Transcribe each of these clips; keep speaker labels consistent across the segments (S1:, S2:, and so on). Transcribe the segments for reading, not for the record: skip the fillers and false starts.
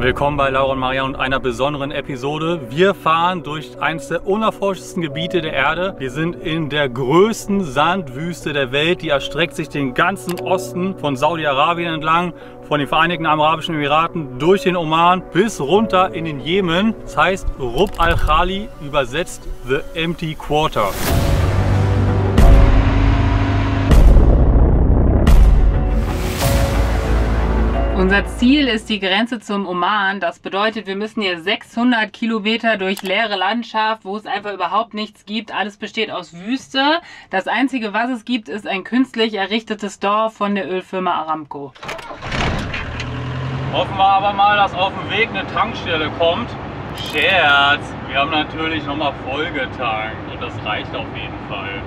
S1: Willkommen bei Laura und Maria und einer besonderen Episode. Wir fahren durch eines der unerforschtesten Gebiete der Erde. Wir sind in der größten Sandwüste der Welt. Die erstreckt sich den ganzen Osten von Saudi-Arabien entlang, von den Vereinigten Arabischen Emiraten durch den Oman bis runter in den Jemen. Das heißt Rub al-Khali, übersetzt The Empty Quarter.
S2: Unser Ziel ist die Grenze zum Oman. Das bedeutet, wir müssen hier 600 Kilometer durch leere Landschaft, wo es einfach überhaupt nichts gibt. Alles besteht aus Wüste. Das Einzige, was es gibt, ist ein künstlich errichtetes Dorf von der Ölfirma Aramco.
S1: Hoffen wir aber mal, dass auf dem Weg eine Tankstelle kommt. Scherz, wir haben natürlich nochmal vollgetankt und das reicht auf jeden Fall.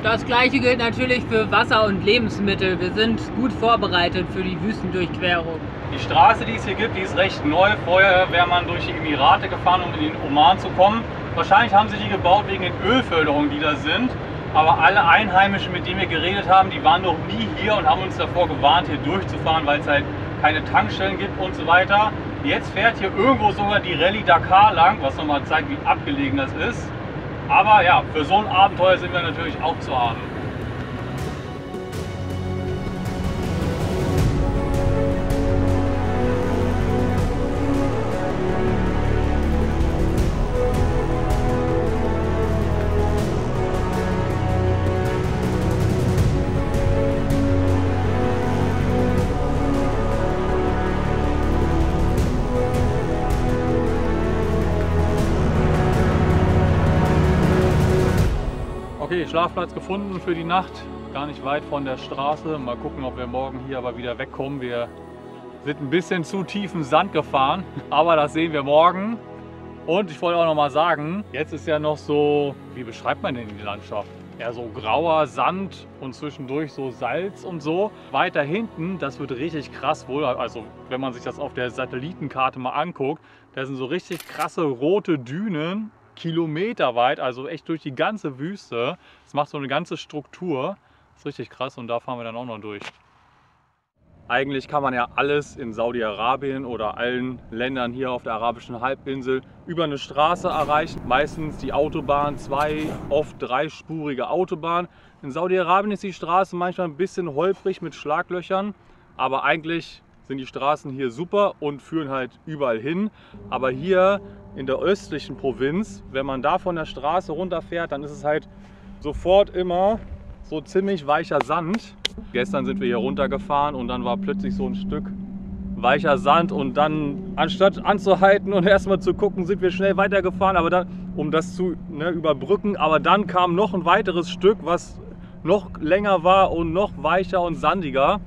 S2: Das gleiche gilt natürlich für Wasser und Lebensmittel. Wir sind gut vorbereitet für die Wüstendurchquerung.
S1: Die Straße, die es hier gibt, die ist recht neu. Vorher wäre man durch die Emirate gefahren, um in den Oman zu kommen. Wahrscheinlich haben sie die gebaut wegen den Ölförderungen, die da sind. Aber alle Einheimischen, mit denen wir geredet haben, die waren noch nie hier und haben uns davor gewarnt, hier durchzufahren, weil es halt keine Tankstellen gibt und so weiter. Jetzt fährt hier irgendwo sogar die Rallye Dakar lang, was nochmal zeigt, wie abgelegen das ist. Aber ja, für so ein Abenteuer sind wir natürlich auch zu haben. Okay, Schlafplatz gefunden für die Nacht, gar nicht weit von der Straße. Mal gucken, ob wir morgen hier aber wieder wegkommen. Wir sind ein bisschen zu tief im Sand gefahren, aber das sehen wir morgen. Und ich wollte auch noch mal sagen, jetzt ist ja noch so, wie beschreibt man denn die Landschaft? Ja, so grauer Sand und zwischendurch so Salz und so. Weiter hinten, das wird richtig krass wohl, also wenn man sich das auf der Satellitenkarte mal anguckt, da sind so richtig krasse rote Dünen. Kilometerweit, also echt durch die ganze Wüste. Das macht so eine ganze Struktur. Das ist richtig krass und da fahren wir dann auch noch durch. Eigentlich kann man ja alles in Saudi-Arabien oder allen Ländern hier auf der arabischen Halbinsel über eine Straße erreichen. Meistens die Autobahn, oft dreispurige Autobahn. In Saudi-Arabien ist die Straße manchmal ein bisschen holprig mit Schlaglöchern, aber eigentlich sind die Straßen hier super und führen halt überall hin. Aber hier in der östlichen Provinz, wenn man da von der Straße runterfährt, dann ist es halt sofort immer so ziemlich weicher Sand. Gestern sind wir hier runtergefahren und dann war plötzlich so ein Stück weicher Sand und dann, anstatt anzuhalten und erstmal zu gucken, sind wir schnell weitergefahren, aber dann, um das zu überbrücken, aber dann kam noch ein weiteres Stück, was noch länger war und noch weicher und sandiger.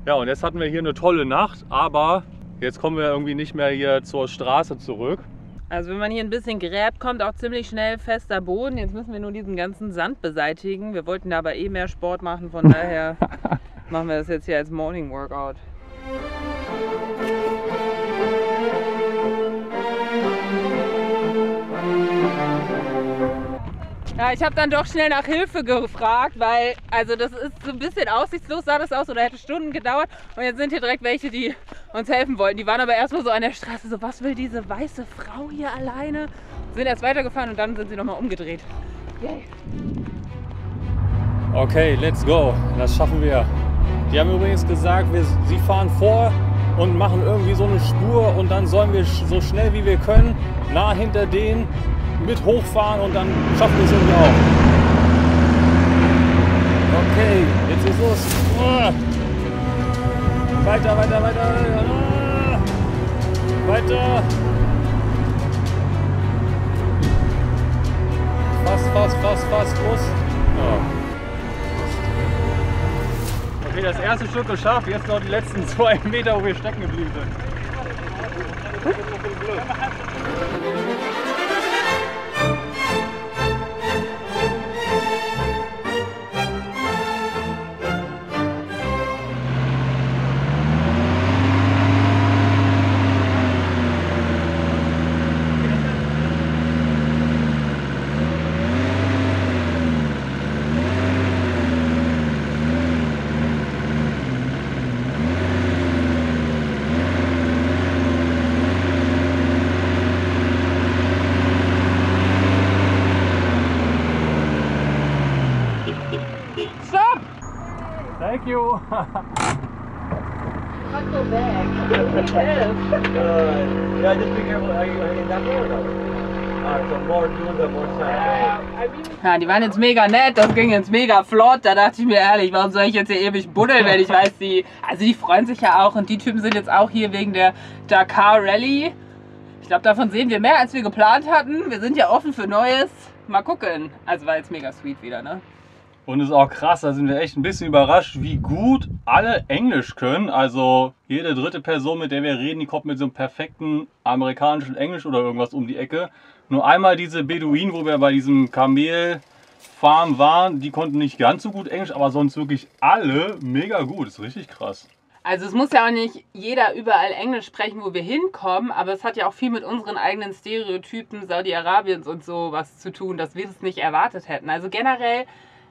S1: Ja, und jetzt hatten wir hier eine tolle Nacht, aber jetzt kommen wir irgendwie nicht mehr hier zur Straße zurück.
S2: Also wenn man hier ein bisschen gräbt, kommt auch ziemlich schnell fester Boden. Jetzt müssen wir nur diesen ganzen Sand beseitigen. Wir wollten da aber eh mehr Sport machen, von daher machen wir das jetzt hier als Morning Workout. Ja, ich habe dann doch schnell nach Hilfe gefragt, weil also das ist so ein bisschen aussichtslos, sah das aus, oder hätte Stunden gedauert. Und jetzt sind hier direkt welche, die uns helfen wollten. Die waren aber erstmal so an der Straße, so was will diese weiße Frau hier alleine? Sind erst weitergefahren und dann sind sie nochmal umgedreht. Yay.
S1: Okay, let's go. Das schaffen wir. Die haben übrigens gesagt, sie fahren vor und machen irgendwie so eine Spur und dann sollen wir so schnell wie wir können nah hinter denen mit hochfahren und dann schaffen wir es irgendwie auch. Okay, jetzt geht's los. Weiter, weiter, weiter. Weiter. Fast, los. Okay, das erste Stück geschafft. Jetzt noch die letzten 2 Meter, wo wir stecken geblieben sind.
S3: Yeah, just be careful. Are you in that way or no? Alright, so more doing the more side.
S2: Ja, die waren jetzt mega nett, das ging jetzt mega flott. Da dachte ich mir ehrlich, warum soll ich jetzt hier ewig buddeln, wenn ich weiß, also die freuen sich ja auch und die Typen sind jetzt auch hier wegen der Dakar Rallye. Ich glaube, davon sehen wir mehr, als wir geplant hatten. Wir sind ja offen für Neues. Mal gucken. Also war jetzt mega sweet wieder, ne?
S1: Und ist auch krass, da sind wir echt ein bisschen überrascht, wie gut alle Englisch können. Also jede dritte Person, mit der wir reden, die kommt mit so einem perfekten amerikanischen Englisch oder irgendwas um die Ecke. Nur einmal diese Beduinen, wo wir bei diesem Kamelfarm waren, die konnten nicht ganz so gut Englisch, aber sonst wirklich alle mega gut. Das ist richtig krass.
S2: Also es muss ja auch nicht jeder überall Englisch sprechen, wo wir hinkommen, aber es hat ja auch viel mit unseren eigenen Stereotypen Saudi-Arabiens und so was zu tun, dass wir das nicht erwartet hätten. Also generell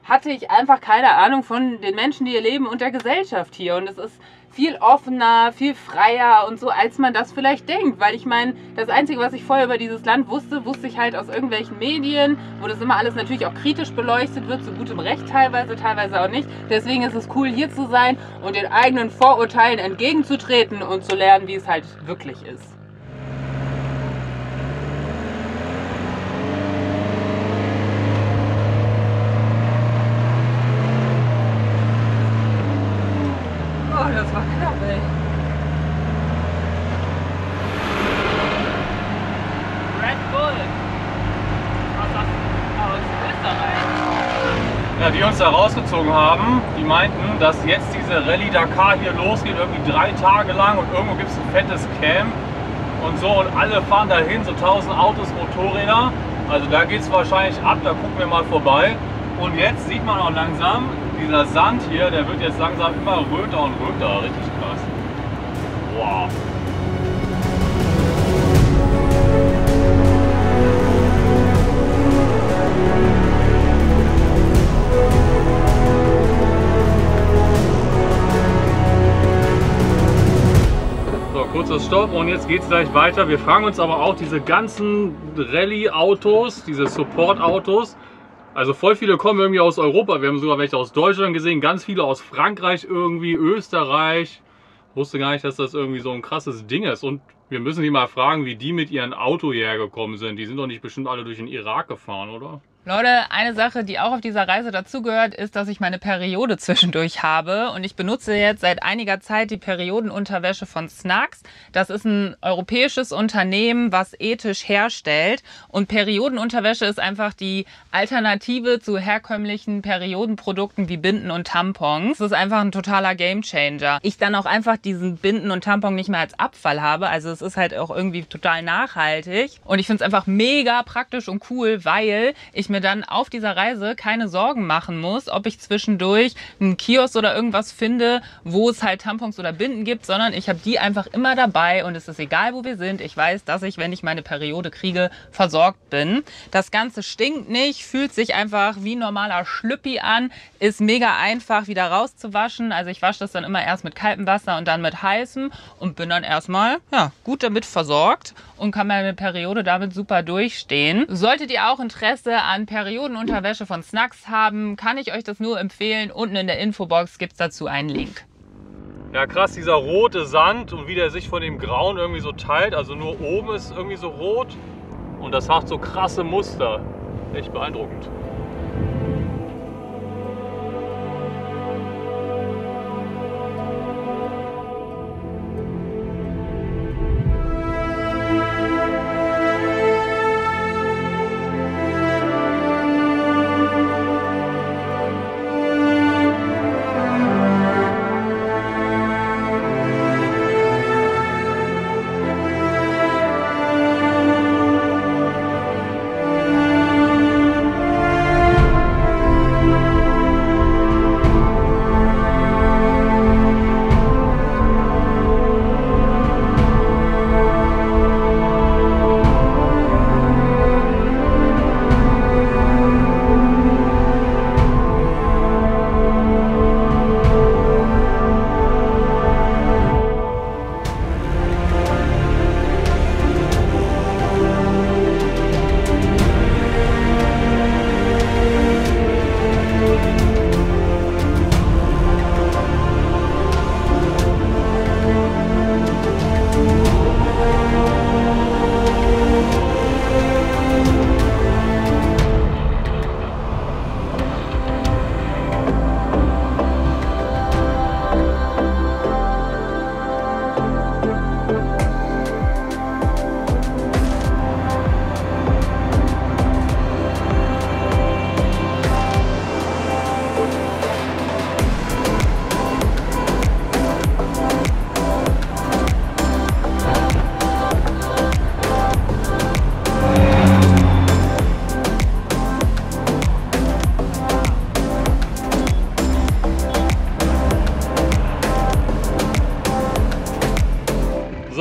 S2: hatte ich einfach keine Ahnung von den Menschen, die hier leben und der Gesellschaft hier. Und es ist viel offener, viel freier und so, als man das vielleicht denkt. Weil ich meine, das Einzige, was ich vorher über dieses Land wusste, wusste ich halt aus irgendwelchen Medien, wo das immer alles natürlich auch kritisch beleuchtet wird, zu gutem Recht teilweise, teilweise auch nicht. Deswegen ist es cool, hier zu sein und den eigenen Vorurteilen entgegenzutreten und zu lernen, wie es halt wirklich ist. Oh, das war knapp, ey. Red Bull. Was das aus Österreich?
S1: Ja, die uns da rausgezogen haben, die meinten, dass jetzt diese Rallye Dakar hier losgeht, irgendwie 3 Tage lang und irgendwo gibt es ein fettes Camp und so und alle fahren dahin, so 1000 Autos, Motorräder. Also da geht es wahrscheinlich ab, da gucken wir mal vorbei. Und jetzt sieht man auch langsam, dieser Sand hier, der wird jetzt langsam immer röter und röter. Richtig krass. Wow. So, kurzes Stopp und jetzt geht es gleich weiter. Wir fragen uns aber auch diese ganzen Rallye-Autos, diese Support-Autos. Also voll viele kommen irgendwie aus Europa. Wir haben sogar welche aus Deutschland gesehen, ganz viele aus Frankreich irgendwie, Österreich. Ich wusste gar nicht, dass das irgendwie so ein krasses Ding ist. Und wir müssen die mal fragen, wie die mit ihrem Auto hierher gekommen sind. Die sind doch nicht bestimmt alle durch den Irak gefahren, oder?
S2: Leute, eine Sache, die auch auf dieser Reise dazugehört, ist, dass ich meine Periode zwischendurch habe. Und ich benutze jetzt seit einiger Zeit die Periodenunterwäsche von Snuggs. Das ist ein europäisches Unternehmen, was ethisch herstellt. Und Periodenunterwäsche ist einfach die Alternative zu herkömmlichen Periodenprodukten wie Binden und Tampons. Das ist einfach ein totaler Gamechanger. Ich dann auch einfach diesen Binden und Tampon nicht mehr als Abfall habe. Also es ist halt auch irgendwie total nachhaltig. Und ich finde es einfach mega praktisch und cool, weil ich mir dann auf dieser Reise keine Sorgen machen muss, ob ich zwischendurch einen Kiosk oder irgendwas finde, wo es halt Tampons oder Binden gibt, sondern ich habe die einfach immer dabei und es ist egal, wo wir sind. Ich weiß, dass ich, wenn ich meine Periode kriege, versorgt bin. Das Ganze stinkt nicht, fühlt sich einfach wie ein normaler Schlüppi an, ist mega einfach wieder rauszuwaschen. Also ich wasche das dann immer erst mit kaltem Wasser und dann mit heißem und bin dann erstmal gut damit versorgt und kann meine Periode damit super durchstehen. Solltet ihr auch Interesse an Periodenunterwäsche von Snuggs haben, kann ich euch das nur empfehlen. Unten in der Infobox gibt es dazu einen Link.
S1: Ja krass, dieser rote Sand und wie der sich von dem Grauen irgendwie so teilt. Also nur oben ist irgendwie so rot und das macht so krasse Muster. Echt beeindruckend.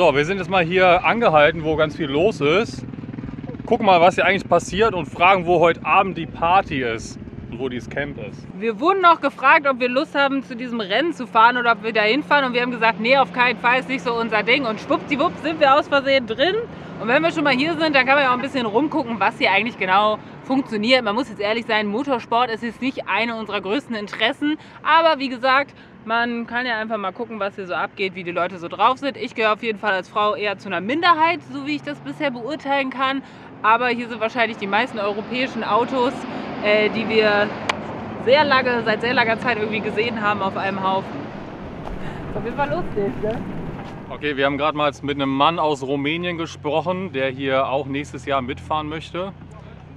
S1: So, wir sind jetzt mal hier angehalten, wo ganz viel los ist. Gucken mal, was hier eigentlich passiert und fragen, wo heute Abend die Party ist und wo dieses Camp ist.
S2: Wir wurden noch gefragt, ob wir Lust haben, zu diesem Rennen zu fahren oder ob wir da hinfahren. Und wir haben gesagt, nee, auf keinen Fall, ist nicht so unser Ding. Und schwuppdiwupp sind wir aus Versehen drin. Und wenn wir schon mal hier sind, dann kann man ja auch ein bisschen rumgucken, was hier eigentlich genau funktioniert. Man muss jetzt ehrlich sein, Motorsport ist jetzt nicht eine unserer größten Interessen. Aber wie gesagt, man kann ja einfach mal gucken, was hier so abgeht, wie die Leute so drauf sind. Ich gehöre auf jeden Fall als Frau eher zu einer Minderheit, so wie ich das bisher beurteilen kann. Aber hier sind wahrscheinlich die meisten europäischen Autos, die wir seit sehr langer Zeit irgendwie gesehen haben, auf einem Haufen. Das ist auf jeden Fall lustig, ne?
S1: Okay, wir haben gerade mal mit einem Mann aus Rumänien gesprochen, der hier auch nächstes Jahr mitfahren möchte.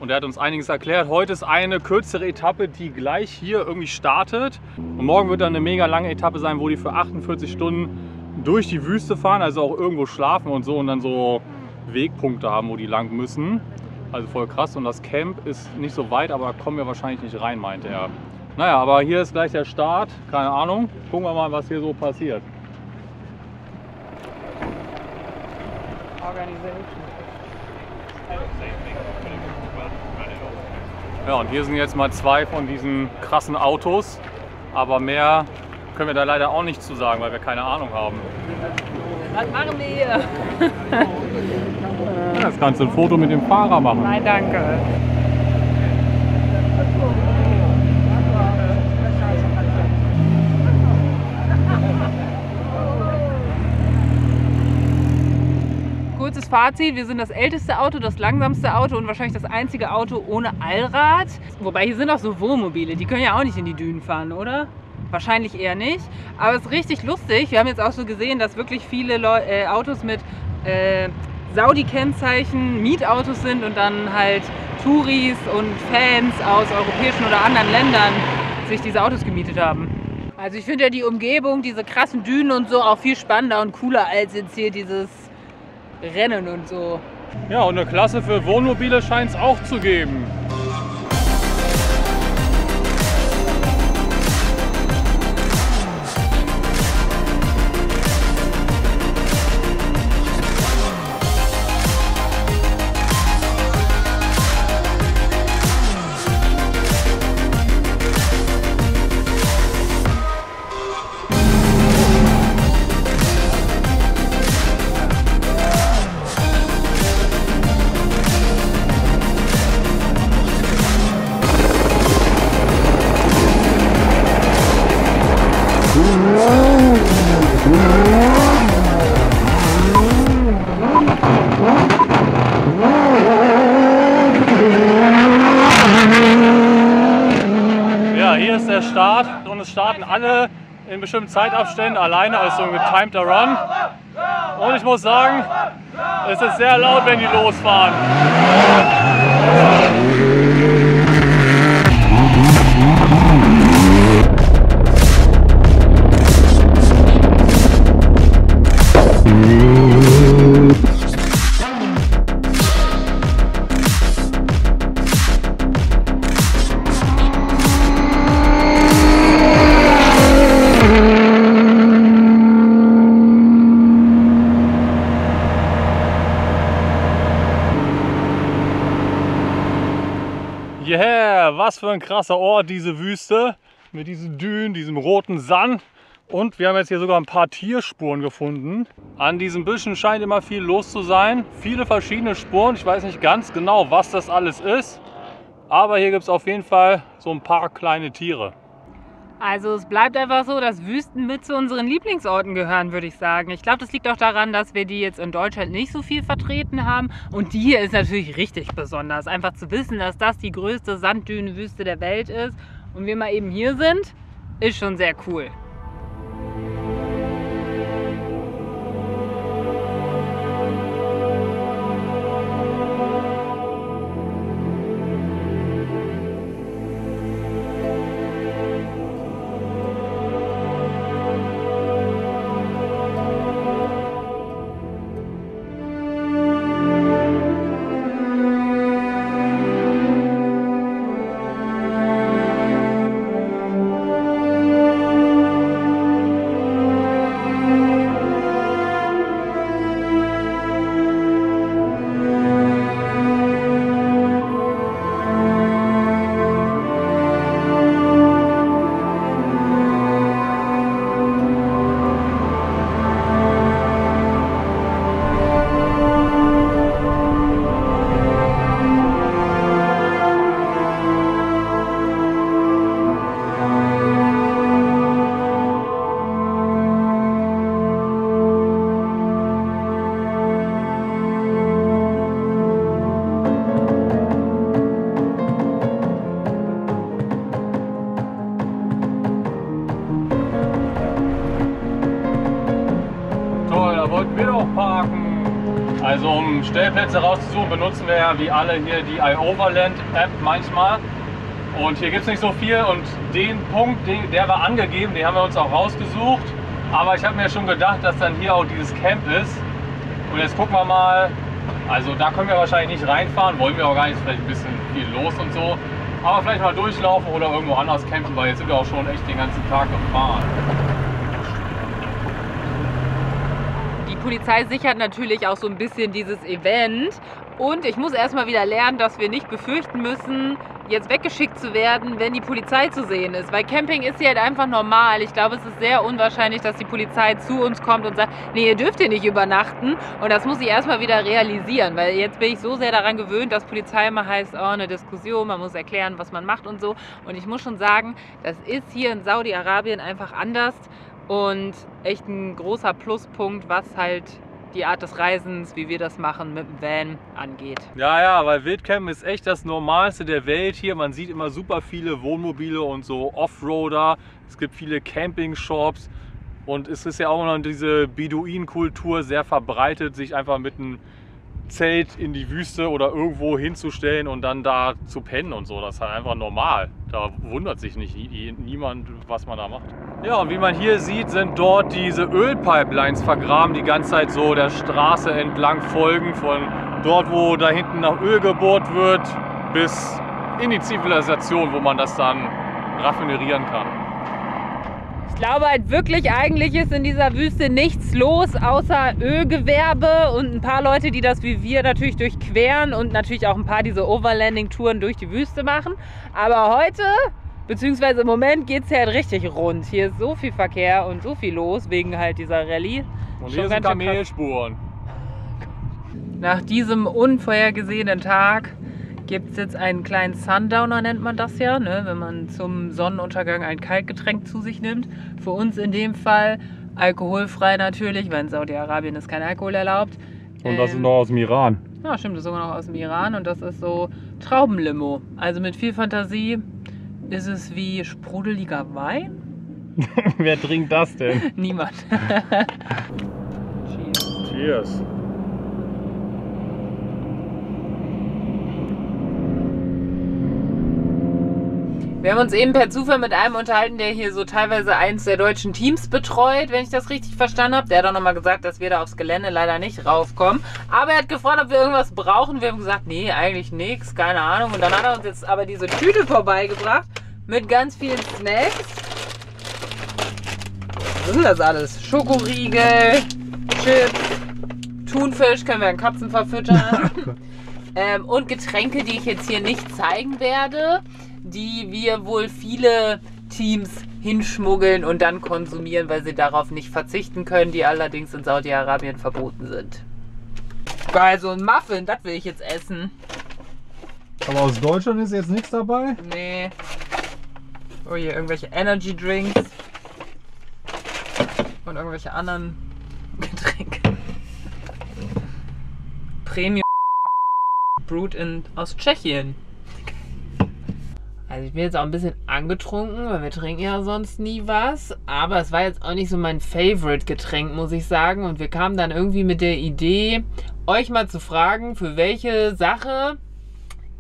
S1: Und er hat uns einiges erklärt. Heute ist eine kürzere Etappe, die gleich hier irgendwie startet. Und morgen wird dann eine mega lange Etappe sein, wo die für 48 Stunden durch die Wüste fahren, also auch irgendwo schlafen und so und dann so Wegpunkte haben, wo die lang müssen. Also voll krass. Und das Camp ist nicht so weit, aber da kommen wir wahrscheinlich nicht rein, meinte er. Naja, aber hier ist gleich der Start. Keine Ahnung. Gucken wir mal, was hier so passiert. Ja, und hier sind jetzt mal 2 von diesen krassen Autos. Aber mehr können wir da leider auch nicht zu sagen, weil wir keine Ahnung haben.
S2: Was machen wir hier?
S1: Jetzt kannst du ein Foto mit dem Fahrer machen.
S2: Nein, danke. Kurzes Fazit, wir sind das älteste Auto, das langsamste Auto und wahrscheinlich das einzige Auto ohne Allrad. Wobei hier sind auch so Wohnmobile, die können ja auch nicht in die Dünen fahren, oder? Wahrscheinlich eher nicht. Aber es ist richtig lustig. Wir haben jetzt auch so gesehen, dass wirklich viele Autos mit Saudi-Kennzeichen Mietautos sind und dann halt Touris und Fans aus europäischen oder anderen Ländern sich diese Autos gemietet haben. Also ich finde ja die Umgebung, diese krassen Dünen und so auch viel spannender und cooler als jetzt hier dieses Rennen und so.
S1: Ja, und eine Klasse für Wohnmobile scheint es auch zu geben. Ja, hier ist der Start und es starten alle in bestimmten Zeitabständen alleine als so ein getimter Run. Und ich muss sagen, es ist sehr laut, wenn die losfahren. Yeah, was für ein krasser Ort, diese Wüste mit diesen Dünen, diesem roten Sand. Und wir haben jetzt hier sogar ein paar Tierspuren gefunden. An diesen Büschen scheint immer viel los zu sein. Viele verschiedene Spuren. Ich weiß nicht ganz genau, was das alles ist. Aber hier gibt es auf jeden Fall so ein paar kleine Tiere.
S2: Also es bleibt einfach so, dass Wüsten mit zu unseren Lieblingsorten gehören, würde ich sagen. Ich glaube, das liegt auch daran, dass wir die jetzt in Deutschland nicht so viel vertreten haben. Und die hier ist natürlich richtig besonders. Einfach zu wissen, dass das die größte Sanddünenwüste der Welt ist und wir mal eben hier sind, ist schon sehr cool.
S1: Also um Stellplätze rauszusuchen, benutzen wir ja wie alle hier die iOverland App manchmal. Und hier gibt es nicht so viel und den Punkt, der war angegeben, den haben wir uns auch rausgesucht. Aber ich habe mir schon gedacht, dass dann hier auch dieses Camp ist. Und jetzt gucken wir mal, also da können wir wahrscheinlich nicht reinfahren, wollen wir auch gar nicht, vielleicht ein bisschen viel los und so. Aber vielleicht mal durchlaufen oder irgendwo anders campen, weil jetzt sind wir auch schon echt den ganzen Tag gefahren.
S2: Die Polizei sichert natürlich auch so ein bisschen dieses Event. Und ich muss erstmal wieder lernen, dass wir nicht befürchten müssen, jetzt weggeschickt zu werden, wenn die Polizei zu sehen ist. Weil Camping ist hier halt einfach normal. Ich glaube, es ist sehr unwahrscheinlich, dass die Polizei zu uns kommt und sagt, nee, ihr dürft hier nicht übernachten. Und das muss ich erstmal wieder realisieren, weil jetzt bin ich so sehr daran gewöhnt, dass Polizei immer heißt, oh, eine Diskussion, man muss erklären, was man macht und so. Und ich muss schon sagen, das ist hier in Saudi-Arabien einfach anders und echt ein großer Pluspunkt, was halt die Art des Reisens, wie wir das machen, mit dem Van angeht.
S1: Ja, weil Wildcampen ist echt das Normalste der Welt hier. Man sieht immer super viele Wohnmobile und so Offroader. Es gibt viele Camping-Shops und es ist ja auch noch diese Beduinenkultur sehr verbreitet, sich einfach mit einem Zelt in die Wüste oder irgendwo hinzustellen und dann da zu pennen und so. Das ist halt einfach normal. Da wundert sich nicht niemand, was man da macht. Ja, und wie man hier sieht, sind dort diese Ölpipelines vergraben, die ganze Zeit so der Straße entlang folgen, von dort, wo da hinten nach Öl gebohrt wird, bis in die Zivilisation, wo man das dann raffinerieren kann.
S2: Ich glaube halt wirklich, eigentlich ist in dieser Wüste nichts los, außer Ölgewerbe und ein paar Leute, die das wie wir natürlich durchqueren und natürlich auch ein paar diese Overlanding-Touren durch die Wüste machen. Aber heute, beziehungsweise im Moment, geht es ja halt richtig rund. Hier ist so viel Verkehr und so viel los wegen halt dieser Rallye.
S1: Und hier sind Kamelspuren.
S2: Nach diesem unvorhergesehenen Tag gibt es jetzt einen kleinen Sundowner, nennt man das ja, ne? Wenn man zum Sonnenuntergang ein Kaltgetränk zu sich nimmt. Für uns in dem Fall alkoholfrei natürlich, weil in Saudi-Arabien ist kein Alkohol erlaubt.
S1: Und das ist noch aus dem Iran.
S2: Ja, stimmt, das ist sogar noch aus dem Iran und das ist so Traubenlimo. Also mit viel Fantasie ist es wie sprudeliger Wein.
S1: Wer trinkt das denn?
S2: Niemand.
S1: Cheers. Cheers.
S2: Wir haben uns eben per Zufall mit einem unterhalten, der hier so teilweise eins der deutschen Teams betreut, wenn ich das richtig verstanden habe. Der hat auch nochmal gesagt, dass wir da aufs Gelände leider nicht raufkommen. Aber er hat gefragt, ob wir irgendwas brauchen. Wir haben gesagt, nee, eigentlich nichts, keine Ahnung. Und dann hat er uns jetzt aber diese Tüte vorbeigebracht mit ganz vielen Snacks. Was ist das alles? Schokoriegel, Chips, Thunfisch, können wir an Katzen verfüttern. Und Getränke, die ich jetzt hier nicht zeigen werde, die wir wohl viele Teams hinschmuggeln und dann konsumieren, weil sie darauf nicht verzichten können, die allerdings in Saudi-Arabien verboten sind. Geil, so ein Muffin, das will ich jetzt essen.
S1: Aber aus Deutschland ist jetzt nichts dabei?
S2: Nee. Oh, hier irgendwelche Energy Drinks und irgendwelche anderen Getränke. Premium Brewed aus Tschechien. Also ich bin jetzt auch ein bisschen angetrunken, weil wir trinken ja sonst nie was. Aber es war jetzt auch nicht so mein Favorite-Getränk, muss ich sagen. Und wir kamen dann irgendwie mit der Idee, euch mal zu fragen, für welche Sache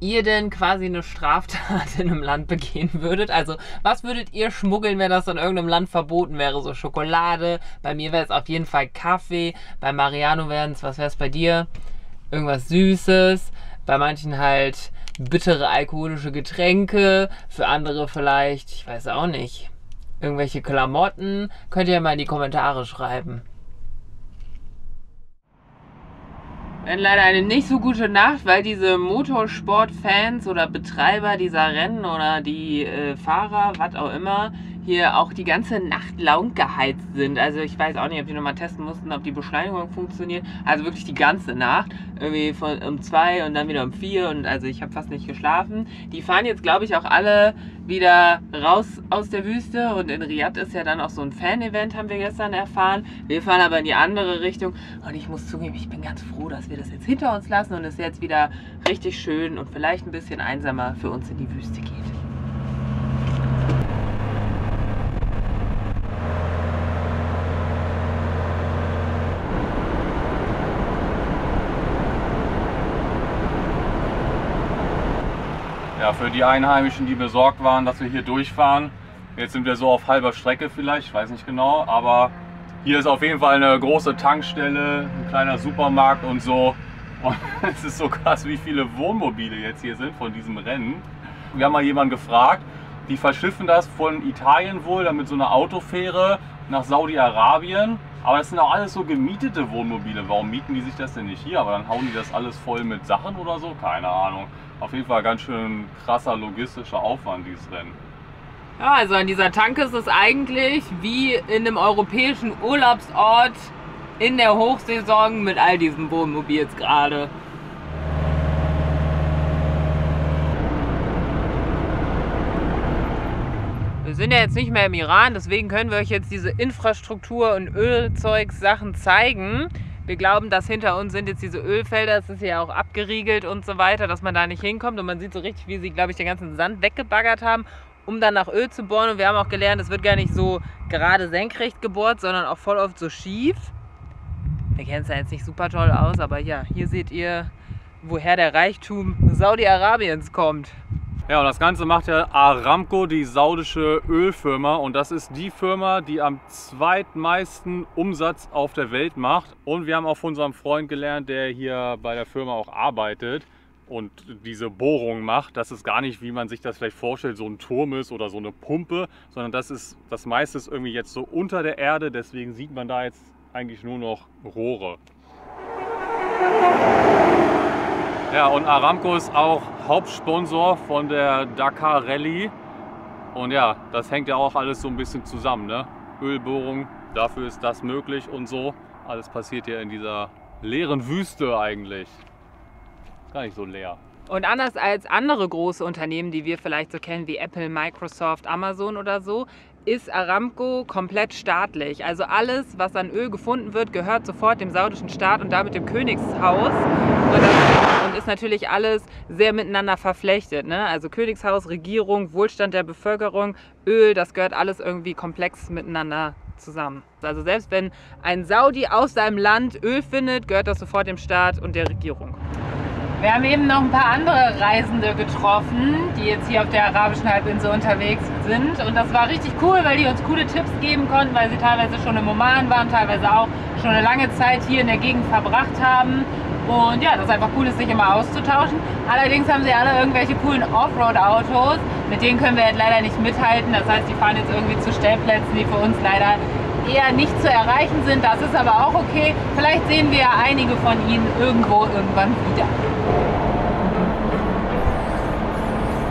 S2: ihr denn quasi eine Straftat in einem Land begehen würdet. Also was würdet ihr schmuggeln, wenn das in irgendeinem Land verboten wäre? So Schokolade, bei mir wäre es auf jeden Fall Kaffee. Bei Mariano wären es, was wäre es bei dir? Irgendwas Süßes. Bei manchen halt bittere alkoholische Getränke, für andere vielleicht, ich weiß auch nicht, irgendwelche Klamotten. Könnt ihr mal in die Kommentare schreiben. Wir hatten leider eine nicht so gute Nacht, weil diese Motorsport-Fans oder Betreiber dieser Rennen oder die Fahrer, was auch immer, hier auch die ganze Nacht laut geheizt sind. Also ich weiß auch nicht, ob die nochmal testen mussten, ob die Beschleunigung funktioniert. Also wirklich die ganze Nacht. Irgendwie von um 2 und dann wieder um 4 und also ich habe fast nicht geschlafen. Die fahren jetzt, glaube ich, auch alle wieder raus aus der Wüste und in Riyadh ist ja dann auch so ein Fan-Event, haben wir gestern erfahren. Wir fahren aber in die andere Richtung und ich muss zugeben, ich bin ganz froh, dass wir das jetzt hinter uns lassen und es jetzt wieder richtig schön und vielleicht ein bisschen einsamer für uns in die Wüste geht.
S1: Ja, für die Einheimischen, die besorgt waren, dass wir hier durchfahren. Jetzt sind wir so auf halber Strecke vielleicht, ich weiß nicht genau, aber hier ist auf jeden Fall eine große Tankstelle, ein kleiner Supermarkt und so. Und es ist so krass, wie viele Wohnmobile jetzt hier sind von diesem Rennen. Wir haben mal jemanden gefragt, die verschiffen das von Italien wohl, dann mit so einer Autofähre nach Saudi-Arabien. Aber das sind auch alles so gemietete Wohnmobile. Warum mieten die sich das denn nicht hier? Aber dann hauen die das alles voll mit Sachen oder so? Keine Ahnung. Auf jeden Fall ganz schön krasser logistischer Aufwand, dieses Rennen.
S2: Ja, also an dieser Tanke ist es eigentlich wie in einem europäischen Urlaubsort in der Hochsaison mit all diesen Wohnmobils gerade. Wir sind ja jetzt nicht mehr im Iran, deswegen können wir euch jetzt diese Infrastruktur und Ölzeug-Sachen zeigen. Wir glauben, dass hinter uns sind jetzt diese Ölfelder, es ist ja auch abgeriegelt und so weiter, dass man da nicht hinkommt. Und man sieht so richtig, wie sie, glaube ich, den ganzen Sand weggebaggert haben, um dann nach Öl zu bohren. Und wir haben auch gelernt, es wird gar nicht so gerade senkrecht gebohrt, sondern auch voll oft so schief. Wir kennen es ja jetzt nicht super toll aus, aber ja, hier seht ihr, woher der Reichtum Saudi-Arabiens kommt.
S1: Ja, und das Ganze macht ja Aramco, die saudische Ölfirma. Und das ist die Firma, die am zweitmeisten Umsatz auf der Welt macht. Und wir haben auch von unserem Freund gelernt, der hier bei der Firma auch arbeitet und diese Bohrung macht. Das ist gar nicht, wie man sich das vielleicht vorstellt, so ein Turm ist oder so eine Pumpe, sondern das meiste ist irgendwie jetzt so unter der Erde. Deswegen sieht man da jetzt eigentlich nur noch Rohre. Ja, und Aramco ist auch Hauptsponsor von der Dakar Rallye. Und ja, das hängt ja auch alles so ein bisschen zusammen, ne? Ölbohrung, dafür ist das möglich und so. Alles passiert ja in dieser leeren Wüste eigentlich. Ist gar nicht so leer.
S2: Und anders als andere große Unternehmen, die wir vielleicht so kennen, wie Apple, Microsoft, Amazon oder so, ist Aramco komplett staatlich. Also alles, was an Öl gefunden wird, gehört sofort dem saudischen Staat und damit dem Königshaus. Und ist natürlich alles sehr miteinander verflechtet, ne? Also Königshaus, Regierung, Wohlstand der Bevölkerung, Öl, das gehört alles irgendwie komplex miteinander zusammen. Also selbst wenn ein Saudi aus seinem Land Öl findet, gehört das sofort dem Staat und der Regierung. Wir haben eben noch ein paar andere Reisende getroffen, die jetzt hier auf der arabischen Halbinsel unterwegs sind. Und das war richtig cool, weil die uns coole Tipps geben konnten, weil sie teilweise schon im Oman waren, teilweise auch schon eine lange Zeit hier in der Gegend verbracht haben. Und ja, das ist einfach cool, sich immer auszutauschen. Allerdings haben sie alle irgendwelche coolen Offroad-Autos. Mit denen können wir jetzt leider nicht mithalten. Das heißt, die fahren jetzt irgendwie zu Stellplätzen, die für uns leider eher nicht zu erreichen sind. Das ist aber auch okay. Vielleicht sehen wir einige von ihnen irgendwo irgendwann wieder.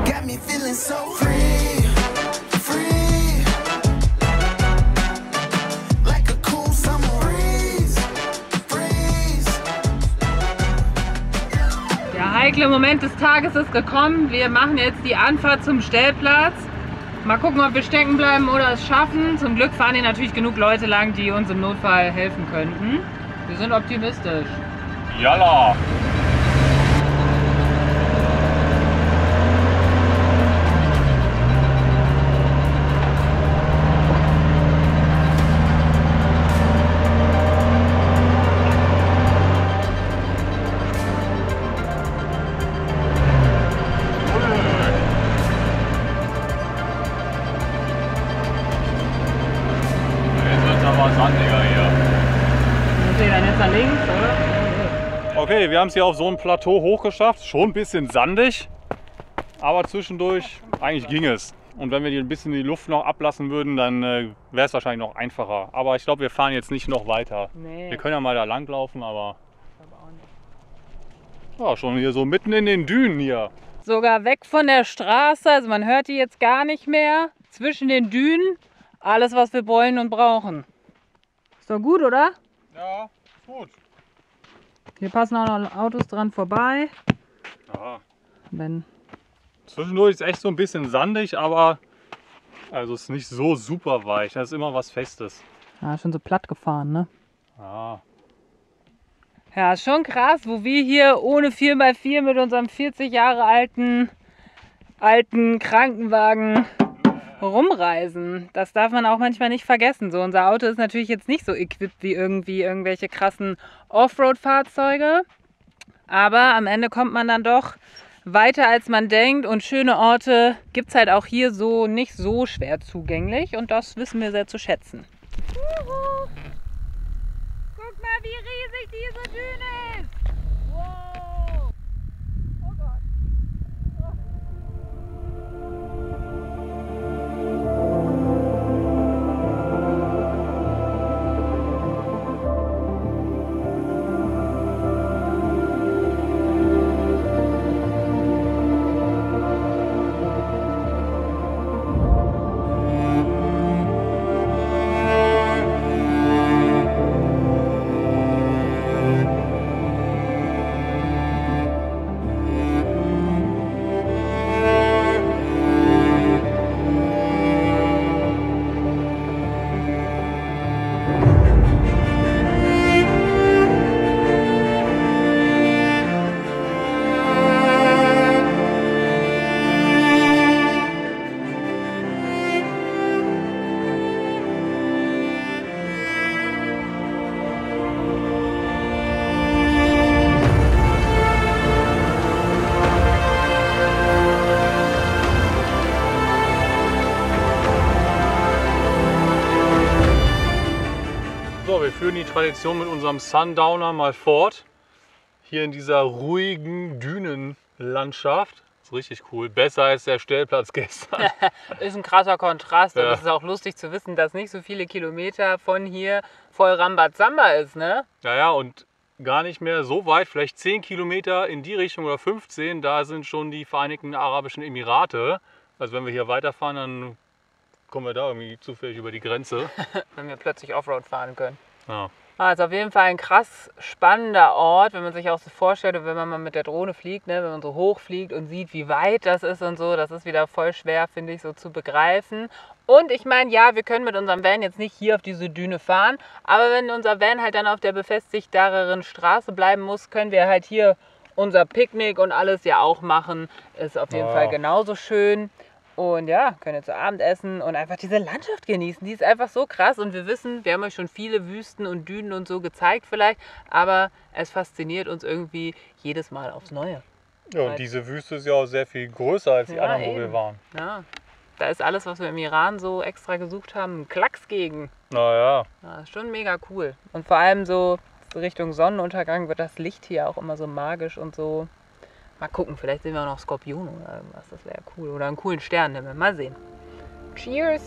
S4: Got me feeling so free, free, like a cool summer breeze, breeze.
S2: Der heikle Moment des Tages ist gekommen. Wir machen jetzt die Anfahrt zum Stellplatz. Mal gucken, ob wir stecken bleiben oder es schaffen. Zum Glück fahren hier natürlich genug Leute lang, die uns im Notfall helfen könnten. Wir sind optimistisch.
S1: Yalla! Okay, wir haben es hier auf so einem Plateau hochgeschafft. Schon ein bisschen sandig, aber zwischendurch eigentlich ging es. Und wenn wir ein bisschen die Luft noch ablassen würden, dann wäre es wahrscheinlich noch einfacher. Aber ich glaube, wir fahren jetzt nicht noch weiter.
S2: Nee.
S1: Wir können ja mal da lang laufen, aber ja, schon hier so mitten in den Dünen hier.
S2: Sogar weg von der Straße, also man hört die jetzt gar nicht mehr. Zwischen den Dünen, alles was wir wollen und brauchen. Ist doch gut, oder?
S1: Ja, gut.
S2: Hier passen auch noch Autos dran vorbei.
S1: Ja.
S2: Wenn
S1: Zwischendurch ist echt so ein bisschen sandig, aber also ist nicht so super weich. Das ist immer was Festes.
S2: ja, schon so platt gefahren, ne?
S1: Ja.
S2: Ja, ist schon krass, wo wir hier ohne 4x4 mit unserem 40 Jahre alten Krankenwagen rumreisen. Das darf man auch manchmal nicht vergessen. So, unser Auto ist natürlich jetzt nicht so equipped wie irgendwelche krassen Offroad-Fahrzeuge. Aber am Ende kommt man dann doch weiter als man denkt und schöne Orte gibt es halt auch hier so nicht so schwer zugänglich und das wissen wir sehr zu schätzen. Juhu. Guck mal, wie riesig diese Düne ist! Wow! Oh Gott!
S1: So, wir führen die Tradition mit unserem Sundowner mal fort. Hier in dieser ruhigen Dünenlandschaft. Das ist richtig cool. Besser als der Stellplatz gestern.
S2: Ist ein krasser Kontrast und
S1: Ja.
S2: es ist auch lustig zu wissen, dass nicht so viele Kilometer von hier voll Rambazamba ist, ne?
S1: Naja, und gar nicht mehr so weit, vielleicht 10 Kilometer in die Richtung oder 15, da sind schon die Vereinigten Arabischen Emirate. Also wenn wir hier weiterfahren, dann kommen wir da irgendwie zufällig über die Grenze.
S2: Wenn wir plötzlich Offroad fahren können.
S1: Ja.
S2: Also auf jeden Fall ein krass spannender Ort, wenn man sich auch so vorstellt, wenn man mal mit der Drohne fliegt, ne, wenn man so hoch fliegt und sieht, wie weit das ist und so, das ist wieder voll schwer, finde ich, so zu begreifen. Und ich meine, ja, wir können mit unserem Van jetzt nicht hier auf diese Düne fahren, aber wenn unser Van halt dann auf der befestigteren Straße bleiben muss, können wir halt hier unser Picknick und alles ja auch machen. Ist auf jeden
S1: Ja.
S2: Fall genauso schön. Und ja, können jetzt zu Abend essen und einfach diese Landschaft genießen. Die ist einfach so krass und wir wissen, wir haben euch schon viele Wüsten und Dünen und so gezeigt vielleicht, aber es fasziniert uns irgendwie jedes Mal aufs Neue.
S1: Ja, und diese Wüste ist ja auch sehr viel größer als die
S2: Ja,
S1: anderen, wo wir
S2: eben.
S1: waren.
S2: Ja, da ist alles, was wir im Iran so extra gesucht haben, ein Klacks gegen.
S1: Naja,
S2: Ja, ist schon mega cool. Und vor allem so Richtung Sonnenuntergang wird das Licht hier auch immer so magisch und so. Mal gucken, vielleicht sehen wir auch noch Skorpione oder irgendwas, das wäre cool. Oder einen coolen Sternenhimmel, mal sehen. Cheers!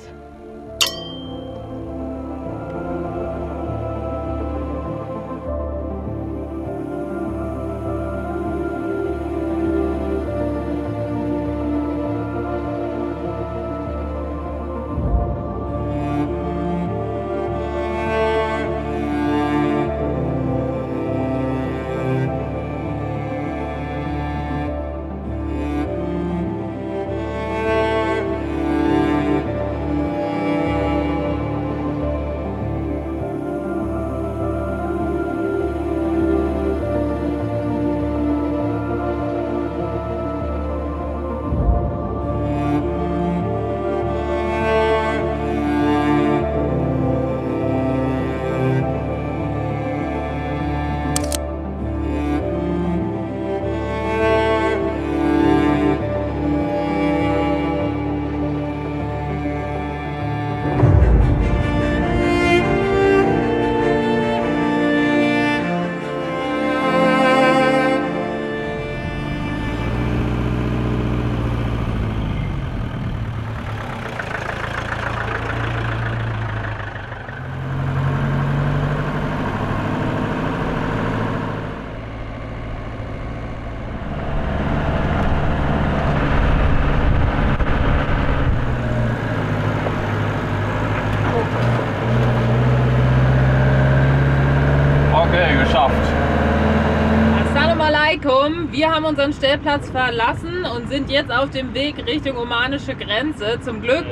S2: Wir haben unseren Stellplatz verlassen und sind jetzt auf dem Weg Richtung omanische Grenze. Zum Glück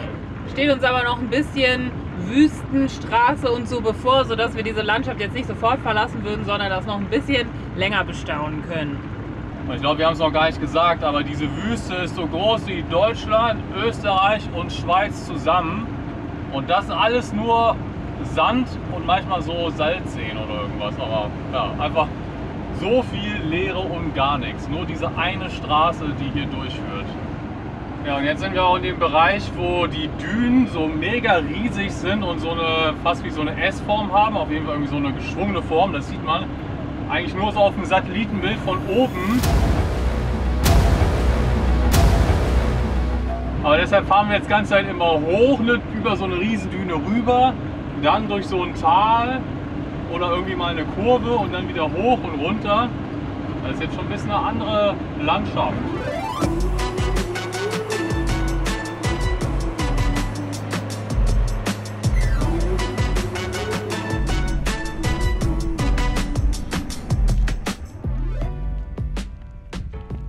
S2: steht uns aber noch ein bisschen Wüstenstraße und so bevor, sodass wir diese Landschaft jetzt nicht sofort verlassen würden, sondern das noch ein bisschen länger bestaunen können.
S1: Ich glaube, wir haben es noch gar nicht gesagt, aber diese Wüste ist so groß wie Deutschland, Österreich und Schweiz zusammen. Und das alles nur Sand und manchmal so Salzseen oder irgendwas. Aber ja, einfach so viel Leere und gar nichts. Nur diese eine Straße, die hier durchführt. Ja, und jetzt sind wir auch in dem Bereich, wo die Dünen so mega riesig sind und so eine, fast wie so eine S-Form haben. Auf jeden Fall irgendwie so eine geschwungene Form. Das sieht man eigentlich nur so auf dem Satellitenbild von oben. Aber deshalb fahren wir jetzt die ganze Zeit immer hoch, über so eine Riesendüne rüber, dann durch so ein Tal oder irgendwie mal eine Kurve und dann wieder hoch und runter. Das ist jetzt schon ein bisschen eine andere Landschaft.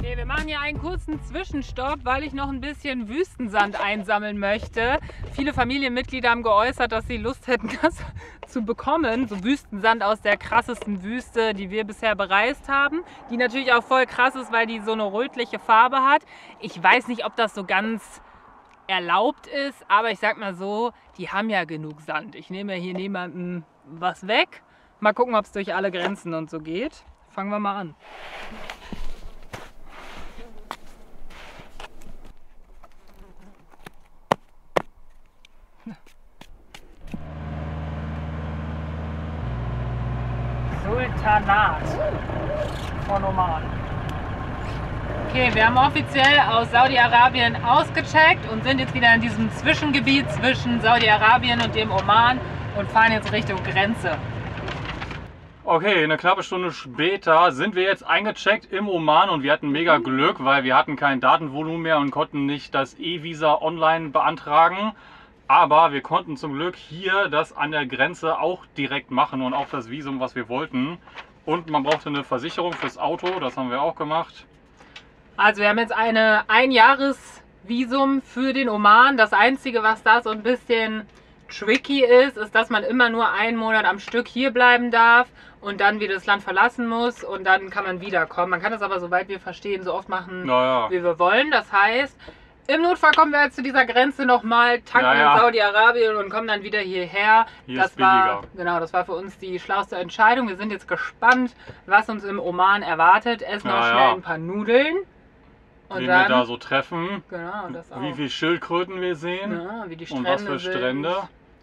S2: Wir machen hier einen kurzen Zwischenstopp, weil ich noch ein bisschen Wüstensand einsammeln möchte. Viele Familienmitglieder haben geäußert, dass sie Lust hätten, das zu bekommen. So Wüstensand aus der krassesten Wüste, die wir bisher bereist haben. Die natürlich auch voll krass ist, weil die so eine rötliche Farbe hat. Ich weiß nicht, ob das so ganz erlaubt ist, aber ich sag mal so, die haben ja genug Sand. Ich nehme hier niemandem was weg. Mal gucken, ob es durch alle Grenzen und so geht. Fangen wir mal an. Sultanat von Oman. Okay, wir haben offiziell aus Saudi-Arabien ausgecheckt und sind jetzt wieder in diesem Zwischengebiet zwischen Saudi-Arabien und dem Oman und fahren jetzt Richtung Grenze.
S1: Okay, eine knappe Stunde später sind wir jetzt eingecheckt im Oman und wir hatten mega Glück, weil wir hatten kein Datenvolumen mehr und konnten nicht das E-Visa online beantragen. Aber wir konnten zum Glück hier das an der Grenze auch direkt machen und auch das Visum, was wir wollten. Und man brauchte eine Versicherung fürs Auto, das haben wir auch gemacht.
S2: Also wir haben jetzt ein Einjahresvisum für den Oman. Das Einzige, was da so ein bisschen tricky ist, ist, dass man immer nur einen Monat am Stück hier bleiben darf und dann wieder das Land verlassen muss und dann kann man wiederkommen. Man kann das aber, soweit wir verstehen, so oft machen, wie wir wollen. Das heißt, im Notfall kommen wir jetzt zu dieser Grenze nochmal, tanken in Saudi-Arabien und kommen dann wieder hierher.
S1: Hier ist billiger.
S2: Das war für uns die schlauste Entscheidung. Wir sind jetzt gespannt, was uns im Oman erwartet. Essen noch schnell ein paar Nudeln.
S1: Und dann, wir da so treffen,
S2: genau, das auch.
S1: Wie viele Schildkröten wir sehen,
S2: wie die Strände
S1: und was für Strände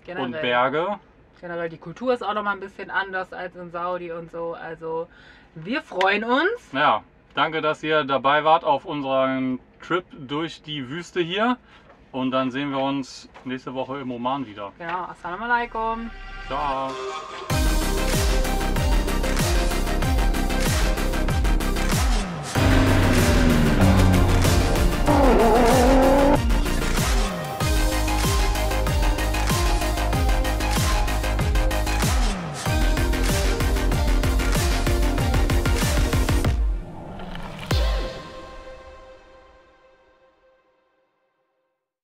S2: generell.
S1: Und Berge.
S2: Generell die Kultur ist auch noch mal ein bisschen anders als in Saudi und so. Also wir freuen uns.
S1: Ja, danke, dass ihr dabei wart auf unserem Trip durch die Wüste hier. Und dann sehen wir uns nächste Woche im Oman wieder.
S2: Genau, Assalamu alaikum.
S1: Ciao.